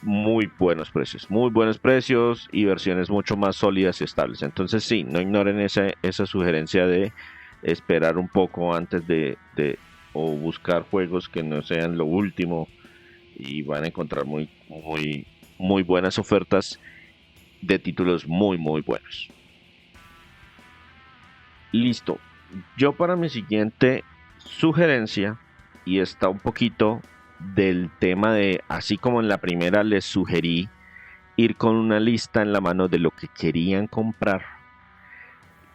muy buenos precios y versiones mucho más sólidas y estables. Entonces sí, no ignoren esa sugerencia de esperar un poco antes o buscar juegos que no sean lo último, y van a encontrar muy buenas ofertas de títulos muy buenos. Listo. Yo para mi siguiente sugerencia, y está un poquito del tema de, así como en la primera les sugerí ir con una lista en la mano de lo que querían comprar,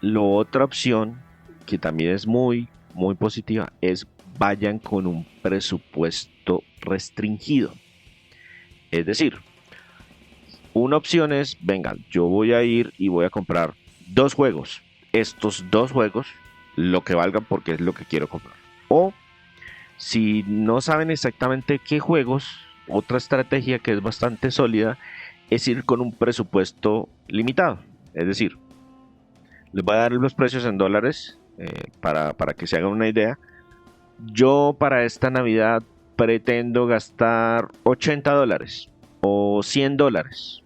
la otra opción que también es muy positiva es vayan con un presupuesto restringido. Es decir, una opción es, venga, yo voy a ir y voy a comprar 2 juegos. Estos 2 juegos, lo que valgan, porque es lo que quiero comprar. O si no saben exactamente qué juegos, otra estrategia que es bastante sólida es ir con un presupuesto limitado. Es decir, les voy a dar los precios en dólares para que se hagan una idea. Yo para esta Navidad pretendo gastar $80 o $100.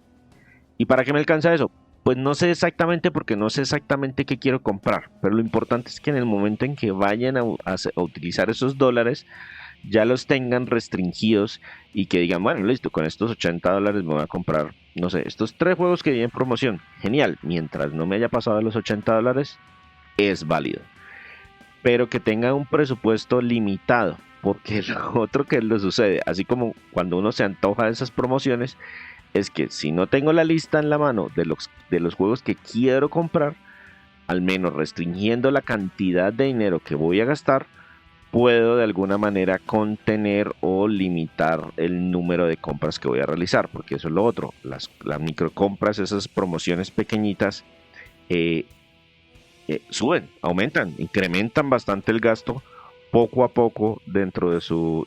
¿Y para qué me alcanza eso? Pues no sé exactamente, porque no sé exactamente qué quiero comprar, pero lo importante es que en el momento en que vayan a utilizar esos dólares, ya los tengan restringidos y que digan, bueno, listo, con estos $80 me voy a comprar, no sé, estos 3 juegos que vi en promoción. Genial, mientras no me haya pasado de los $80, es válido. Pero que tengan un presupuesto limitado, porque lo otro que le sucede, así como cuando uno se antoja de esas promociones, es que si no tengo la lista en la mano de los juegos que quiero comprar, al menos restringiendo la cantidad de dinero que voy a gastar, puedo de alguna manera contener o limitar el número de compras que voy a realizar, porque eso es lo otro, las microcompras, esas promociones pequeñitas, suben, aumentan, incrementan bastante el gasto poco a poco dentro de su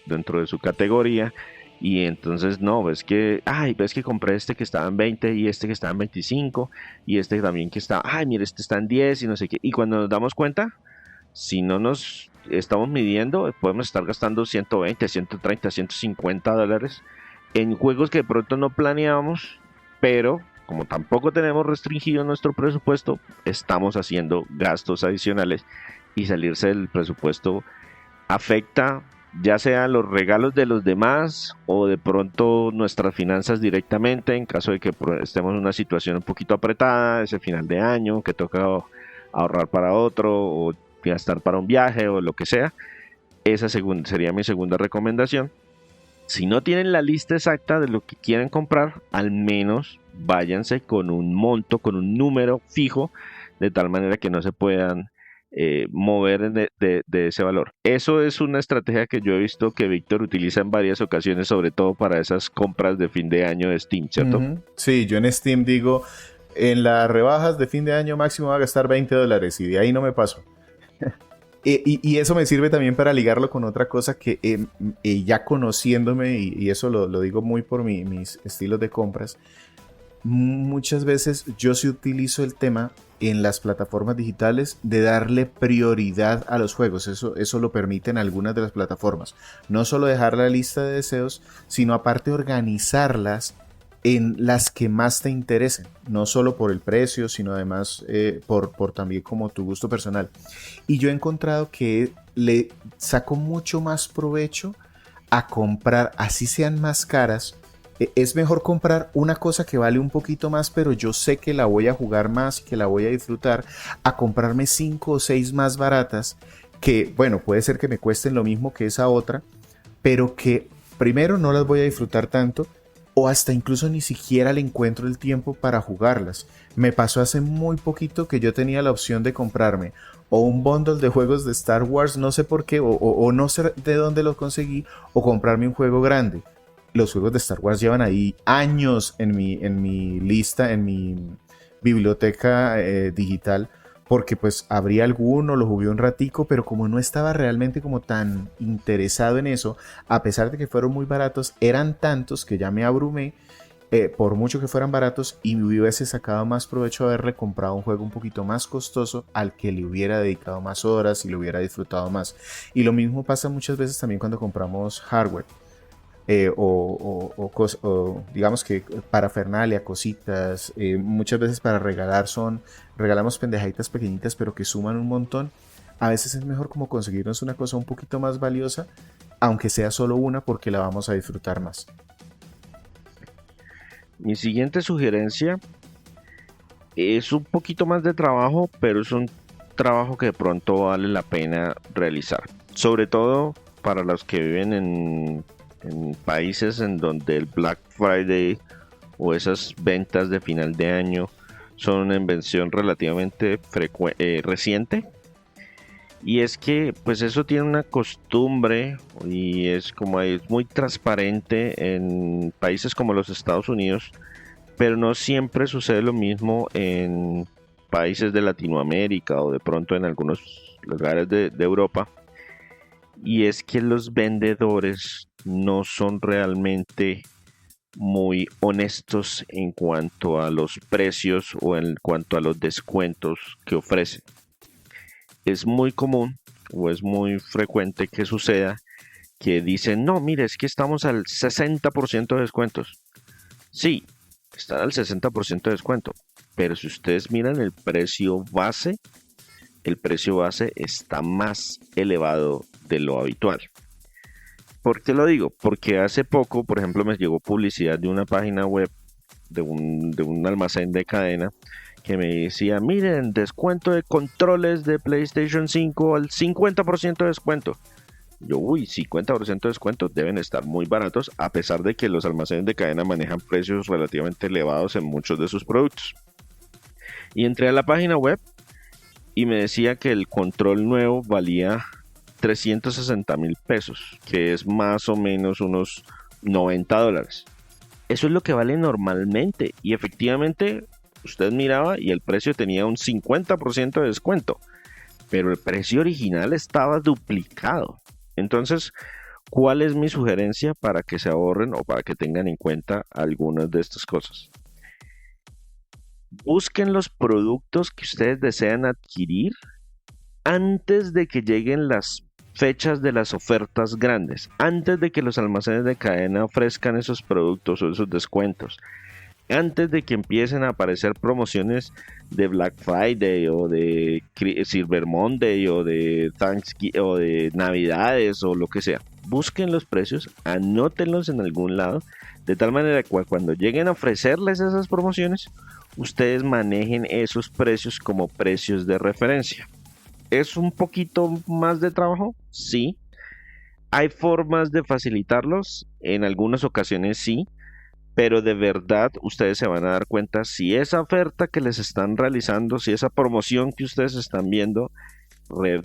categoría. Y entonces ves que compré este que estaba en 20 y este que estaba en 25 y este también que está, mira, este está en 10 y no sé qué. Y cuando nos damos cuenta, si no nos estamos midiendo, podemos estar gastando 120, 130, $150 en juegos que de pronto no planeábamos, pero como tampoco tenemos restringido nuestro presupuesto, estamos haciendo gastos adicionales y salirse del presupuesto afecta ya sea los regalos de los demás o de pronto nuestras finanzas directamente en caso de que estemos en una situación un poquito apretada, ese final de año, que toca ahorrar para otro o gastar para un viaje o lo que sea. Esa sería mi segunda recomendación. Si no tienen la lista exacta de lo que quieren comprar, al menos váyanse con un monto, con un número fijo, de tal manera que no se puedan mover de ese valor. Eso es una estrategia que yo he visto que Víctor utiliza en varias ocasiones, sobre todo para esas compras de fin de año de Steam, ¿cierto? Sí, yo en Steam digo, en las rebajas de fin de año máximo va a gastar $20 y de ahí no me paso. Y eso me sirve también para ligarlo con otra cosa que ya conociéndome, y eso lo digo muy por mis estilos de compras, muchas veces yo sí utilizo el tema en las plataformas digitales de darle prioridad a los juegos. Eso lo permiten algunas de las plataformas. No solo dejar la lista de deseos, sino aparte organizarlas en las que más te interesen. No solo por el precio, sino además por también como tu gusto personal. Y yo he encontrado que le saco mucho más provecho a comprar, así sean más caras. Es mejor comprar una cosa que vale un poquito más, pero yo sé que la voy a jugar más y que la voy a disfrutar, a comprarme 5 o 6 más baratas, que bueno, puede ser que me cuesten lo mismo que esa otra, pero que primero no las voy a disfrutar tanto, o hasta incluso ni siquiera le encuentro el tiempo para jugarlas. Me pasó hace muy poquito que yo tenía la opción de comprarme o un bundle de juegos de Star Wars, no sé por qué, o no sé de dónde lo conseguí, o comprarme un juego grande. Los juegos de Star Wars llevan ahí años en mi lista, en mi biblioteca digital, porque pues abrí alguno, lo jugué un ratico, pero como no estaba realmente como tan interesado en eso, a pesar de que fueron muy baratos, eran tantos que ya me abrumé, por mucho que fueran baratos, y me hubiese sacado más provecho de haberle comprado un juego un poquito más costoso al que le hubiera dedicado más horas y lo hubiera disfrutado más. Y lo mismo pasa muchas veces también cuando compramos hardware. O digamos que parafernalia, cositas, muchas veces para regalar regalamos pendejaditas pequeñitas pero que suman un montón. A veces es mejor como conseguirnos una cosa un poquito más valiosa, aunque sea solo una, porque la vamos a disfrutar más. Mi siguiente sugerencia es un poquito más de trabajo, pero es un trabajo que de pronto vale la pena realizar, sobre todo para los que viven en países en donde el Black Friday o esas ventas de final de año son una invención relativamente reciente. Y es que pues eso tiene una costumbre y es muy transparente en países como los Estados Unidos, pero no siempre sucede lo mismo en países de Latinoamérica o de pronto en algunos lugares de Europa. Y es que los vendedores no son realmente muy honestos en cuanto a los precios o en cuanto a los descuentos que ofrecen. Es muy común o es muy frecuente que suceda que dicen, no, mire, es que estamos al 60% de descuentos. Sí, están al 60% de descuento, pero si ustedes miran el precio base está más elevado de lo habitual. ¿Por qué lo digo? Porque hace poco, por ejemplo, me llegó publicidad de una página web de un almacén de cadena que me decía, miren, descuento de controles de PlayStation 5 al 50% de descuento. Yo, 50% de descuento, deben estar muy baratos, a pesar de que los almacenes de cadena manejan precios relativamente elevados en muchos de sus productos. Y entré a la página web y me decía que el control nuevo valía 360,000 pesos, que es más o menos unos $90. Eso es lo que vale normalmente, y efectivamente usted miraba y el precio tenía un 50% de descuento, pero el precio original estaba duplicado. Entonces, ¿cuál es mi sugerencia para que se ahorren o para que tengan en cuenta algunas de estas cosas? Busquen los productos que ustedes desean adquirir antes de que lleguen las fechas de las ofertas grandes, antes de que los almacenes de cadena ofrezcan esos productos o esos descuentos. antes de que empiecen a aparecer promociones de Black Friday o de Silver Monday o de Thanksgiving o de Navidades o lo que sea. Busquen los precios, anótenlos en algún lado, de tal manera que cuando lleguen a ofrecerles esas promociones, ustedes manejen esos precios como precios de referencia. ¿Es un poquito más de trabajo? Sí. ¿Hay formas de facilitarlos? En algunas ocasiones sí, pero de verdad ustedes se van a dar cuenta si esa oferta que les están realizando, si esa promoción que ustedes están viendo,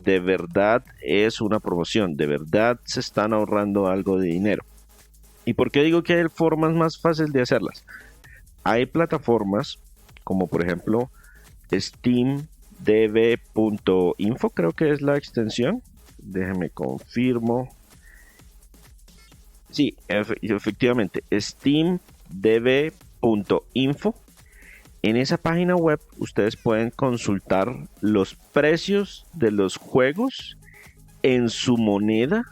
de verdad es una promoción, de verdad se están ahorrando algo de dinero. ¿Y por qué digo que hay formas más fáciles de hacerlas? Hay plataformas como por ejemplo steamdb.info, creo que es la extensión. Déjenme confirmo. Sí, efectivamente, steamdb.info. En esa página web ustedes pueden consultar los precios de los juegos en su moneda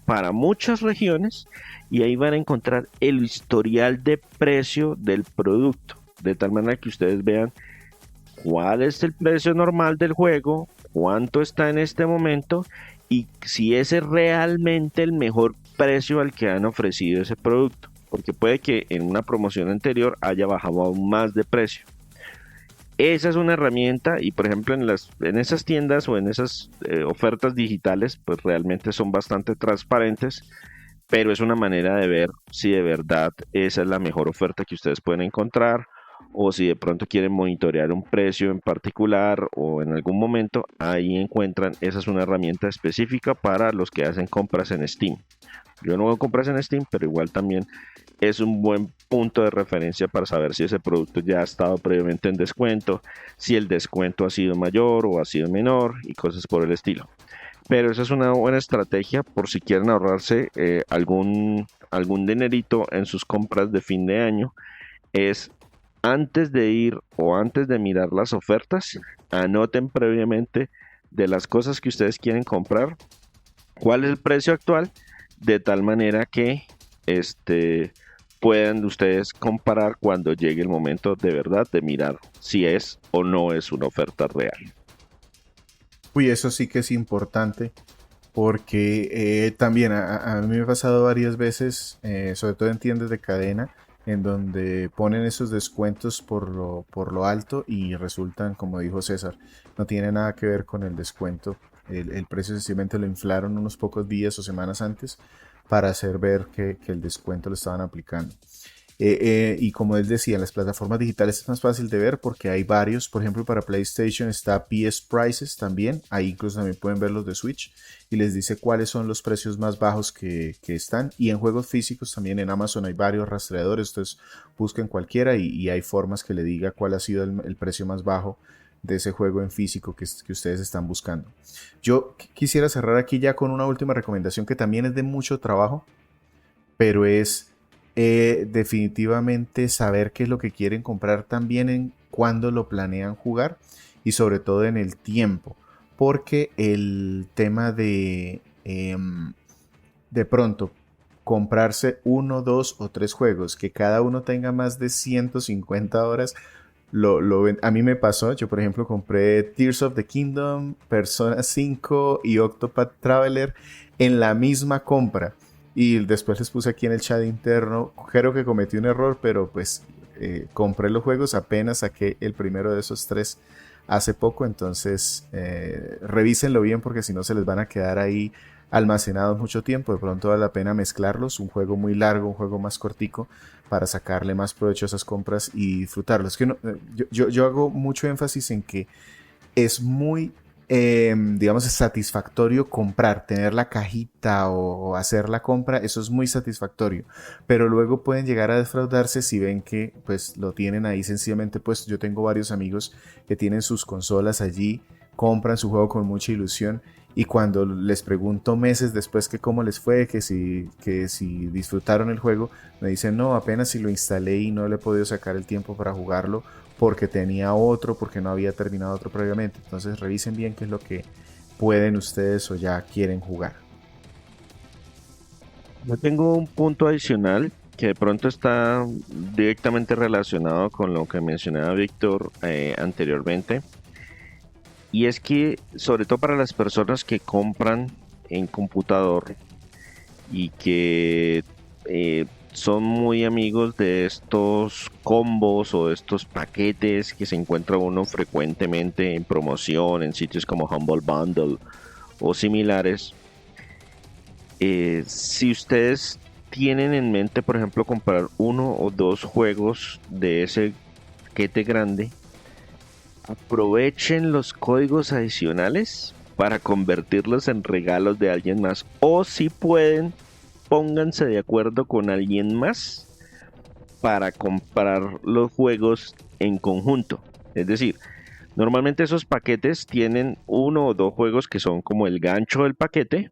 para muchas regiones y ahí van a encontrar el historial de precio del producto, de tal manera que ustedes vean cuál es el precio normal del juego, cuánto está en este momento y si ese es realmente el mejor precio al que han ofrecido ese producto, porque puede que en una promoción anterior haya bajado aún más de precio. Esa es una herramienta y por ejemplo en esas tiendas o en esas ofertas digitales pues realmente son bastante transparentes, pero es una manera de ver si de verdad esa es la mejor oferta que ustedes pueden encontrar o si de pronto quieren monitorear un precio en particular o en algún momento, ahí encuentran, esa es una herramienta específica para los que hacen compras en Steam. Yo no hago compras en Steam, pero igual también es un buen punto de referencia para saber si ese producto ya ha estado previamente en descuento, si el descuento ha sido mayor o ha sido menor y cosas por el estilo. Pero esa es una buena estrategia por si quieren ahorrarse algún dinerito en sus compras de fin de año. Es antes de ir o antes de mirar las ofertas, anoten previamente de las cosas que ustedes quieren comprar, cuál es el precio actual, de tal manera que puedan ustedes comparar cuando llegue el momento de verdad de mirar si es o no es una oferta real. Uy, eso sí que es importante porque también a mí me ha pasado varias veces, sobre todo en tiendas de cadena, en donde ponen esos descuentos por lo alto y resultan, como dijo César, no tiene nada que ver con el descuento. El precio sencillamente lo inflaron unos pocos días o semanas antes para hacer ver que el descuento lo estaban aplicando. Y como él decía, en las plataformas digitales es más fácil de ver porque hay varios. Por ejemplo, para PlayStation está PS Prices también. Ahí incluso también pueden ver los de Switch y les dice cuáles son los precios más bajos que están. Y en juegos físicos también en Amazon hay varios rastreadores. Entonces busquen cualquiera y hay formas que le diga cuál ha sido el precio más bajo de ese juego en físico que ustedes están buscando. Yo quisiera cerrar aquí ya con una última recomendación que también es de mucho trabajo, pero es definitivamente saber qué es lo que quieren comprar también en cuándo lo planean jugar y sobre todo en el tiempo, porque el tema de pronto comprarse 1, 2 o 3 juegos que cada uno tenga más de 150 horas a mí me pasó. Yo por ejemplo compré Tears of the Kingdom, Persona 5 y Octopath Traveler en la misma compra. Y después les puse aquí en el chat interno, creo que cometí un error, pero pues compré los juegos, apenas saqué el primero de esos 3 hace poco, entonces revísenlo bien porque si no se les van a quedar ahí almacenados mucho tiempo. De pronto vale la pena mezclarlos, un juego muy largo, un juego más cortico, para sacarle más provecho a esas compras y disfrutarlos. Que no, yo hago mucho énfasis en que es muy digamos, es satisfactorio comprar, tener la cajita o hacer la compra, eso es muy satisfactorio, pero luego pueden llegar a defraudarse si ven que pues lo tienen ahí sencillamente puesto. Yo tengo varios amigos que tienen sus consolas allí, compran su juego con mucha ilusión y cuando les pregunto meses después que cómo les fue, que si disfrutaron el juego, me dicen no, apenas si lo instalé y no le he podido sacar el tiempo para jugarlo porque tenía otro, porque no había terminado otro previamente. Entonces revisen bien qué es lo que pueden ustedes o ya quieren jugar. Yo tengo un punto adicional que de pronto está directamente relacionado con lo que mencionaba Víctor anteriormente. Y es que, sobre todo para las personas que compran en computador y que son muy amigos de estos combos o de estos paquetes que se encuentra uno frecuentemente en promoción en sitios como Humble Bundle o similares. Si ustedes tienen en mente, por ejemplo, comprar uno o dos juegos de ese paquete grande, aprovechen los códigos adicionales para convertirlos en regalos de alguien más. O si pueden, pónganse de acuerdo con alguien más para comprar los juegos en conjunto. Es decir, normalmente esos paquetes tienen uno o dos juegos que son como el gancho del paquete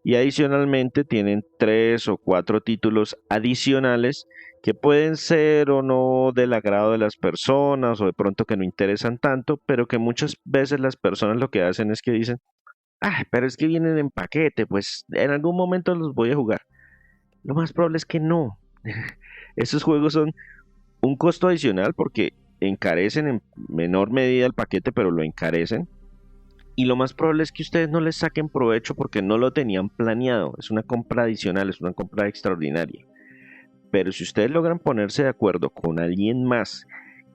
y adicionalmente tienen 3 o 4 títulos adicionales que pueden ser o no del agrado de las personas o de pronto que no interesan tanto, pero que muchas veces las personas lo que hacen es que dicen, ah, pero es que vienen en paquete, pues en algún momento los voy a jugar. Lo más probable es que no. Esos juegos son un costo adicional porque encarecen en menor medida el paquete, pero lo encarecen. Y lo más probable es que ustedes no les saquen provecho porque no lo tenían planeado. Es una compra adicional, es una compra extraordinaria. Pero si ustedes logran ponerse de acuerdo con alguien más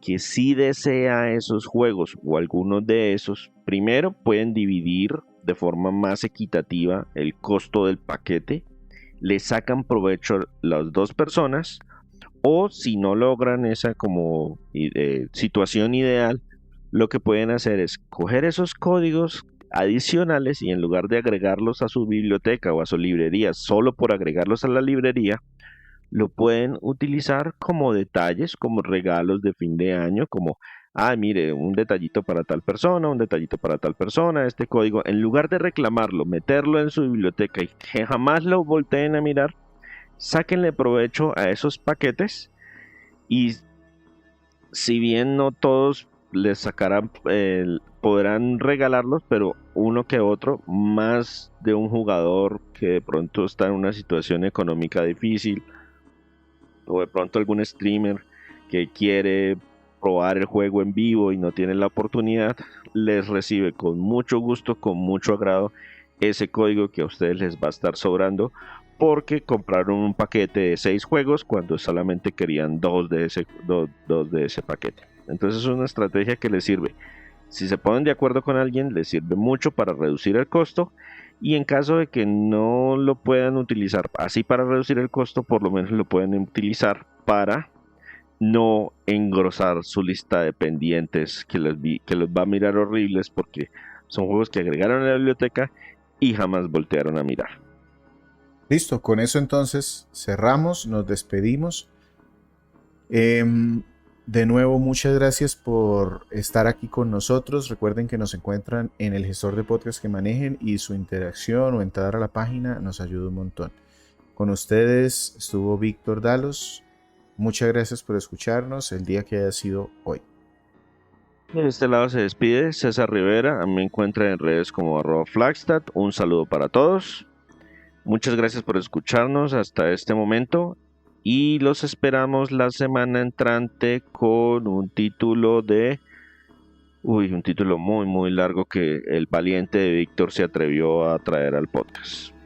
que sí desea esos juegos o algunos de esos, primero pueden dividir de forma más equitativa el costo del paquete, le sacan provecho las dos personas, o si no logran esa como situación ideal, lo que pueden hacer es coger esos códigos adicionales y en lugar de agregarlos a su biblioteca o a su librería, solo por agregarlos a la librería, lo pueden utilizar como detalles, como regalos de fin de año, como, ah, mire, un detallito para tal persona, un detallito para tal persona, este código, en lugar de reclamarlo, meterlo en su biblioteca y que jamás lo volteen a mirar, sáquenle provecho a esos paquetes y si bien no todos les sacarán, podrán regalarlos, pero uno que otro, más de un jugador que de pronto está en una situación económica difícil, o de pronto algún streamer que quiere probar el juego en vivo y no tiene la oportunidad, les recibe con mucho gusto, con mucho agrado ese código que a ustedes les va a estar sobrando porque compraron un paquete de 6 juegos cuando solamente querían 2 de ese paquete. Entonces es una estrategia que les sirve. Si se ponen de acuerdo con alguien, les sirve mucho para reducir el costo y en caso de que no lo puedan utilizar así para reducir el costo, por lo menos lo pueden utilizar para no engrosar su lista de pendientes que los va a mirar horribles porque son juegos que agregaron a la biblioteca y jamás voltearon a mirar. Listo, con eso entonces cerramos, nos despedimos. De nuevo, muchas gracias por estar aquí con nosotros. Recuerden que nos encuentran en el gestor de podcast que manejen y su interacción o entrar a la página nos ayuda un montón. Con ustedes estuvo Víctor Dalos. Muchas gracias por escucharnos el día que haya sido hoy. De este lado se despide César Rivera. Me encuentra en redes como @Flagstad. Un saludo para todos. Muchas gracias por escucharnos hasta este momento y los esperamos la semana entrante con un título un título muy muy largo que el valiente de Víctor se atrevió a traer al podcast.